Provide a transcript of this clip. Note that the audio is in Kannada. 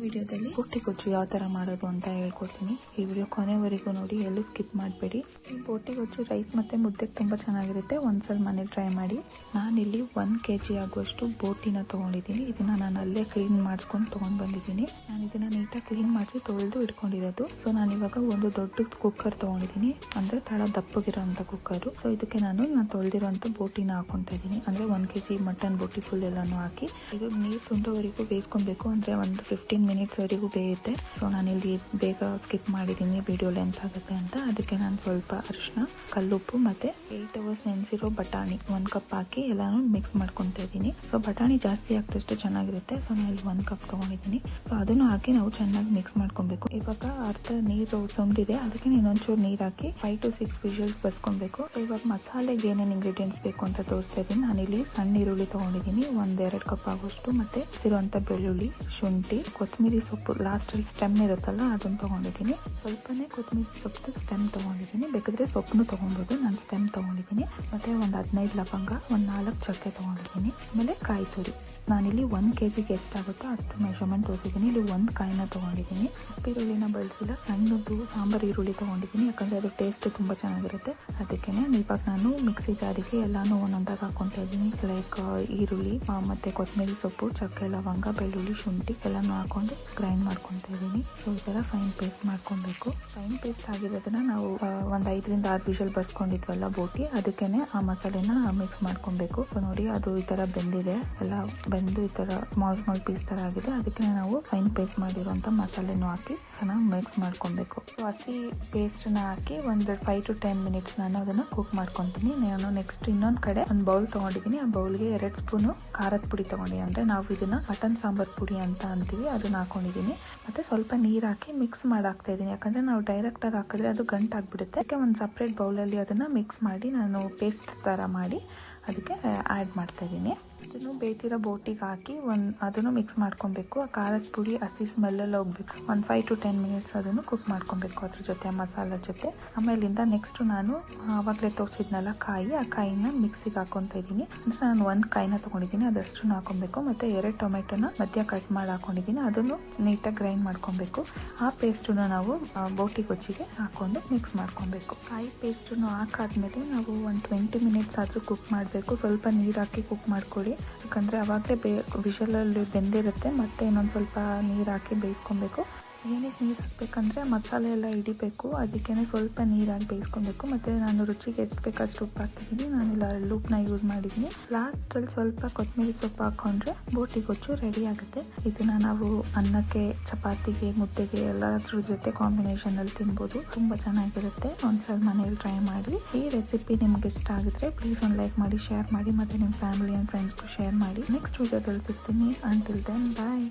ವಿಡಿಯೋದಲ್ಲಿ ಬೋಟಿ ಗೊಜ್ಜು ಯಾವ ತರ ಮಾಡೋದು ಅಂತ ಹೇಳ್ಕೊಡ್ತೀನಿ. ಈ ವಿಡಿಯೋ ಕೊನೆವರೆಗೂ ನೋಡಿ, ಎಲ್ಲೂ ಸ್ಕಿಪ್ ಮಾಡಬೇಡಿ. ಈ ಬೋಟಿ ಗೊಜ್ಜು ರೈಸ್ ಮತ್ತೆ ಮುದ್ದೆಗೆ ತುಂಬಾ ಚೆನ್ನಾಗಿರುತ್ತೆ. ಒಂದ್ಸಲ ಮನೇಲಿ ಟ್ರೈ ಮಾಡಿ. ನಾನಿಲ್ಲಿ 1 kg ಆಗುವಷ್ಟು ಬೋಟಿನ ತಗೊಂಡಿದ್ದೀನಿ. ಇದನ್ನ ನಾನು ಅಲ್ಲೇ ಕ್ಲೀನ್ ಮಾಡಿಸ್ಕೊಂಡು ತಗೊಂಡ್ ಬಂದಿದ್ದೀನಿ. ನಾನು ಇದನ್ನ ನೀಟಾಗಿ ಕ್ಲೀನ್ ಮಾಡಿಸಿ ತೊಳೆದು ಇಟ್ಕೊಂಡಿರೋದು. ಸೊ ನಾನು ಇವಾಗ ಒಂದು ದೊಡ್ಡ ಕುಕ್ಕರ್ ತಗೊಂಡಿದ್ದೀನಿ, ಅಂದ್ರೆ ತಳ ದಪ್ಪಗಿರೋಂಥ ಕುಕ್ಕರ್. ಸೊ ಇದಕ್ಕೆ ನಾನು ತೊಳೆದಿರೋಂಥ ಬೋಟಿನ ಹಾಕೊಂತಾ ಇದ್ದೀನಿ. ಅಂದ್ರೆ 1 kg ಮಟನ್ ಬೋಟಿ ಫುಲ್ ಎಲ್ಲಾನು ಹಾಕಿ ಇದು ನೀರು ತುಂಡೋವರೆಗೂ ಬೇಯಿಸ್ಕೊಬೇಕು. ಅಂದ್ರೆ ಒಂದು 15 ಮಿನಿಟ್ಸ್ ವರೆಗೂ ಬೇಯುತ್ತೆ. ಸೊ ನಾನಿಲ್ಲಿ ಬೇಗ ಸ್ಕಿಪ್ ಮಾಡಿದ್ದೀನಿ, ವಿಡಿಯೋ ಲೆಂತ್ ಆಗುತ್ತೆ ಅಂತ. ಅದಕ್ಕೆ ನಾನು ಸ್ವಲ್ಪ ಅರಿಶಿನ, ಕಲ್ಲುಪ್ಪು ಮತ್ತೆ 8 ಅವರ್ಸ್ ನೆನೆಸಿರೋ ಬಟಾಣಿ 1 ಕಪ್ ಹಾಕಿ ಎಲ್ಲಾನು ಮಿಕ್ಸ್ ಮಾಡ್ಕೊತಾ ಇದ್ದೀನಿ. ಸೊ ಬಟಾಣಿ ಜಾಸ್ತಿ ಹಾಕಿದಷ್ಟು ಚೆನ್ನಾಗಿರುತ್ತೆ. ಸೊ ನಾನು ಇಲ್ಲಿ 1 ಕಪ್ ತಗೊಂಡಿದ್ದೀನಿ. ಸೊ ಅದನ್ನು ಹಾಕಿ ನಾವು ಚೆನ್ನಾಗಿ ಮಿಕ್ಸ್ ಮಾಡ್ಕೊಬೇಕು. ಇವಾಗ ಅರ್ಧ ನೀರು ಸುಂಡಿದೆ, ಅದಕ್ಕೆ ಇನ್ನೊಂಚೂರು ನೀರು ಹಾಕಿ 5 to 6 ವಿಷಲ್ಸ್ ಬರ್ಸ್ಕೊಬೇಕು. ಸೊ ಇವಾಗ ಮಸಾಲೆಗೆ ಏನೇನು ಇಂಗ್ರೀಡಿಯೆಂಟ್ಸ್ ಬೇಕು ಅಂತ ತೋರಿಸ್ತಾ ಇದ್ದೀನಿ. ನಾನಿಲ್ಲಿ ಸಣ್ಣ ಈರುಳ್ಳಿ ತಗೊಂಡಿದ್ದೀನಿ, 1-2 ಕಪ್ ಆಗುವಷ್ಟು. ಮತ್ತೆ ಸಿರುವಂತ ಬೆಳ್ಳುಳ್ಳಿ, ಶುಂಠಿ, ಕೊತ್ತಂಬರಿ ಸೊಪ್ಪು ಲಾಸ್ಟ್ ಅಲ್ಲಿ ಸ್ಟೆಮ್ ಇರುತ್ತಲ್ಲ ಅದನ್ನ ತಗೊಂಡಿದ್ದೀನಿ. ಸ್ವಲ್ಪನೇ ಕೊತ್ತಂಬರಿ ಸೊಪ್ಪು ಸ್ಟೆಮ್ ತಗೊಂಡಿದ್ದೀನಿ, ಬೇಕಾದ್ರೆ ಸೊಪ್ಪನ್ನು ತಗೊಬಹುದು. ನಾನು ಸ್ಟೆಮ್ ತಗೊಂಡಿದ್ದೀನಿ. ಮತ್ತೆ ಒಂದು 15 ಲವಂಗ, ಒಂದು 4 ಚಕ್ಕೆ ತಗೊಂಡಿದ್ದೀನಿ. ಆಮೇಲೆ ಕಾಯಿ ತುರಿ. ನಾನಿಲ್ಲಿ 1 kgಗೆ ಎಷ್ಟಾಗುತ್ತೋ ಅಷ್ಟು ಮೆಷರ್ಮೆಂಟ್ ತೋರಿಸಿದ್ದೀನಿ. ಇಲ್ಲಿ 1 ಕಾಯಿನ ತಗೊಂಡಿದ್ದೀನಿ. ಈರುಳ್ಳಿನ ಬಳಸಿಲ್ಲ, ಸಣ್ಣದು ಸಾಂಬಾರ್ ಈರುಳ್ಳಿ ತಗೊಂಡಿದ್ದೀನಿ, ಯಾಕಂದ್ರೆ ಅದು ಟೇಸ್ಟ್ ತುಂಬಾ ಚೆನ್ನಾಗಿರುತ್ತೆ. ಅದಕ್ಕೇನೆ ಇವಾಗ ನಾನು ಮಿಕ್ಸಿ ಜಾರಿಗೆ ಎಲ್ಲಾನು ಒಂದೊಂದಾಗಿ ಹಾಕೊಂತಾ ಇದ್ದೀನಿ. ಲೈಕ್ ಈರುಳ್ಳಿ ಮತ್ತೆ ಕೊತ್ತಂಬರಿ ಸೊಪ್ಪು, ಚಕ್ಕೆ, ಲವಂಗ, ಬೆಳ್ಳುಳ್ಳಿ, ಶುಂಠಿ ಎಲ್ಲಾನು ಹಾಕೊಂಡು ಗ್ರೈಂಡ್ ಮಾಡ್ಕೊತಾ ಇದ್ದೀನಿ. ಸೊ ಈ ತರ ಫೈನ್ ಪೇಸ್ಟ್ ಮಾಡ್ಕೊಬೇಕು. ಫೈನ್ ಪೇಸ್ಟ್ ಆಗಿರೋದನ್ನ ನಾವು ಒಂದು 5ರಿಂದ 6 ವಿಷಲ್ ಬರ್ಸ್ಕೊಂಡಿದ್ವಲ್ಲ ಬೋಟಿ, ಅದಕ್ಕೇನೆ ಆ ಮಸಾಲೆನ ಮಿಕ್ಸ್ ಮಾಡ್ಕೊಬೇಕು. ಸೊ ನೋಡಿ, ಅದು ಈ ತರ ಬೆಂದಿದೆ, ಎಲ್ಲ ಬೆಂದು ಈ ತರ ಸ್ಮಾಲ್ ಪೀಸ್ ತರ ಆಗಿದೆ. ಅದಕ್ಕೆ ನಾವು ಫೈನ್ ಪೇಸ್ಟ್ ಮಾಡಿರುವಂತ ಮಸಾಲೆನೂ ಹಾಕಿ ಚೆನ್ನಾಗಿ ಮಿಕ್ಸ್ ಮಾಡ್ಕೊಬೇಕು. ಸೊ ಹಸಿ ಪೇಸ್ಟ್ ನ ಹಾಕಿ ಒಂದು 5 to 10 ಮಿನಿಟ್ಸ್ ನಾನು ಅದನ್ನ ಕುಕ್ ಮಾಡ್ಕೊಂತೀನಿ. ನಾನು ನೆಕ್ಸ್ಟ್ ಇನ್ನೊಂದ್ ಕಡೆ ಒಂದು ಬೌಲ್ ತಗೊಂಡಿದ್ದೀನಿ. ಆ ಬೌಲ್ಗೆ 2 ಸ್ಪೂನ್ ಖಾರದ ಪುಡಿ ತಗೊಂಡಿದ್ದೀನಿ. ಅಂದ್ರೆ ನಾವು ಇದನ್ನ ಮಟನ್ ಸಾಂಬಾರ್ ಪುಡಿ ಅಂತ ಅಂತೀವಿ, ಅದನ್ನ ಹಾಕೊಂಡಿದ್ದೀನಿ. ಮತ್ತೆ ಸ್ವಲ್ಪ ನೀರ್ ಹಾಕಿ ಮಿಕ್ಸ್ ಮಾಡಾಕ್ತಾ ಇದ್ದೀನಿ, ಯಾಕಂದ್ರೆ ನಾವು ಡೈರೆಕ್ಟ್ ಆಗಿ ಹಾಕಿದ್ರೆ ಅದು ಗಂಟಾಗ್ಬಿಡುತ್ತೆ. ಅದಕ್ಕೆ ಒಂದು ಸಪ್ರೇಟ್ ಬೌಲಲ್ಲಿ ಅದನ್ನ ಮಿಕ್ಸ್ ಮಾಡಿ ನಾನು ಪೇಸ್ಟ್ ತರ ಮಾಡಿ ಅದಕ್ಕೆ ಆ್ಯಡ್ ಮಾಡ್ತಾ ಇದ್ದೀನಿ. ಅದನ್ನು ಬೇಯ್ತಿರೋ ಬೋಟಿಗೆ ಹಾಕಿ ಅದನ್ನು ಮಿಕ್ಸ್ ಮಾಡ್ಕೊಬೇಕು. ಆ ಖಾರದ ಪುಡಿ ಹಸಿ ಸ್ಮೆಲ್ಲೆಲ್ಲ ಹೋಗ್ಬೇಕು. ಒಂದು 5 to 10 ಮಿನಿಟ್ಸ್ ಅದನ್ನು ಕುಕ್ ಮಾಡ್ಕೊಬೇಕು ಅದ್ರ ಜೊತೆ, ಮಸಾಲ ಜೊತೆ. ಆಮೇಲಿಂದ ನೆಕ್ಸ್ಟ್ ನಾನು ಆವಾಗಲೇ ತೋರಿಸಿದ್ನಲ್ಲ ಕಾಯಿ, ಆ ಕಾಯಿನ ಮಿಕ್ಸಿಗೆ ಹಾಕೊತಾ ಇದ್ದೀನಿ. ಅಂದ್ರೆ ನಾನು 1 ಕಾಯಿನ ತಗೊಂಡಿದ್ದೀನಿ, ಅದಷ್ಟು ಹಾಕೊಬೇಕು. ಮತ್ತೆ 2 ಟೊಮೆಟೊನ ಮಧ್ಯ ಕಟ್ ಮಾಡಿ ಹಾಕೊಂಡಿದ್ದೀನಿ, ಅದನ್ನು ನೀಟಾಗಿ ಗ್ರೈಂಡ್ ಮಾಡ್ಕೊಬೇಕು. ಆ ಪೇಸ್ಟನ್ನು ನಾವು ಬೋಟಿ ಗೊಜ್ಜಿಗೆ ಹಾಕೊಂಡು ಮಿಕ್ಸ್ ಮಾಡ್ಕೊಬೇಕು. ಕಾಯಿ ಪೇಸ್ಟನ್ನು ಹಾಕಾದ್ಮೇಲೆ ನಾವು ಒಂದು 20 ಮಿನಿಟ್ಸ್ ಆದರೂ ಕುಕ್ ಮಾಡಬೇಕು. ಸ್ವಲ್ಪ ನೀರು ಹಾಕಿ ಕುಕ್ ಮಾಡ್ಕೊಳ್ಳಿ, ಯಾಕಂದ್ರೆ ಅವಾಗಲೇ ವಿಷಲಲ್ಲಿ ಬೆಂದಿರುತ್ತೆ. ಮತ್ತೆ ಇನ್ನೊಂದು ಸ್ವಲ್ಪ ನೀರು ಹಾಕಿ ಬೇಯಿಸ್ಕೊಬೇಕು. ಏನಕ್ಕೆ ನೀರು ಹಾಕ್ಬೇಕಂದ್ರೆ ಮಸಾಲೆ ಎಲ್ಲ ಹಿಡಿಬೇಕು, ಅದಕ್ಕೇನೆ ಸ್ವಲ್ಪ ನೀರಾಗಿ ಬೇಯಿಸ್ಕೊಬೇಕು. ಮತ್ತೆ ನಾನು ರುಚಿಗೆ ಎಷ್ಟು ಬೇಕು ಅಷ್ಟು ಉಪ್ಪು ಹಾಕ್ತಿದ್ದೀನಿ. ನಾನಿಲ್ಲ ಉಪ್ಪನ್ನ ಯೂಸ್ ಮಾಡಿದ್ದೀನಿ. ಲಾಸ್ಟಲ್ಲಿ ಸ್ವಲ್ಪ ಕೊತ್ತಂಬರಿ ಸೊಪ್ಪು ಹಾಕೊಂಡ್ರೆ ಬೋಟಿ ಗೊಜ್ಜು ರೆಡಿ ಆಗುತ್ತೆ. ಇದನ್ನ ನಾವು ಅನ್ನಕ್ಕೆ, ಚಪಾತಿಗೆ, ಮುದ್ದೆಗೆ ಎಲ್ಲದ್ರ ಜೊತೆ ಕಾಂಬಿನೇಷನ್ ಅಲ್ಲಿ ತಿನ್ಬೋದು. ತುಂಬಾ ಚೆನ್ನಾಗಿರುತ್ತೆ. ಒಂದ್ಸಲ ಮನೇಲಿ ಟ್ರೈ ಮಾಡಿ. ಈ ರೆಸಿಪಿ ನಿಮ್ಗೆ ಇಷ್ಟ ಆಗಿದ್ರೆ ಪ್ಲೀಸ್ ಒಂದು ಲೈಕ್ ಮಾಡಿ, ಶೇರ್ ಮಾಡಿ, ಮತ್ತೆ ನಿಮ್ಮ ಫ್ಯಾಮಿಲಿ ಅಂಡ್ ಫ್ರೆಂಡ್ಸ್ಗೂ ಶೇರ್ ಮಾಡಿ. ನೆಕ್ಸ್ಟ್ ವಿಡಿಯೋದಲ್ಲಿ ಸಿಗ್ತೀನಿ. ಅಂಟಿಲ್ ದೆನ್ ಬಾಯ್.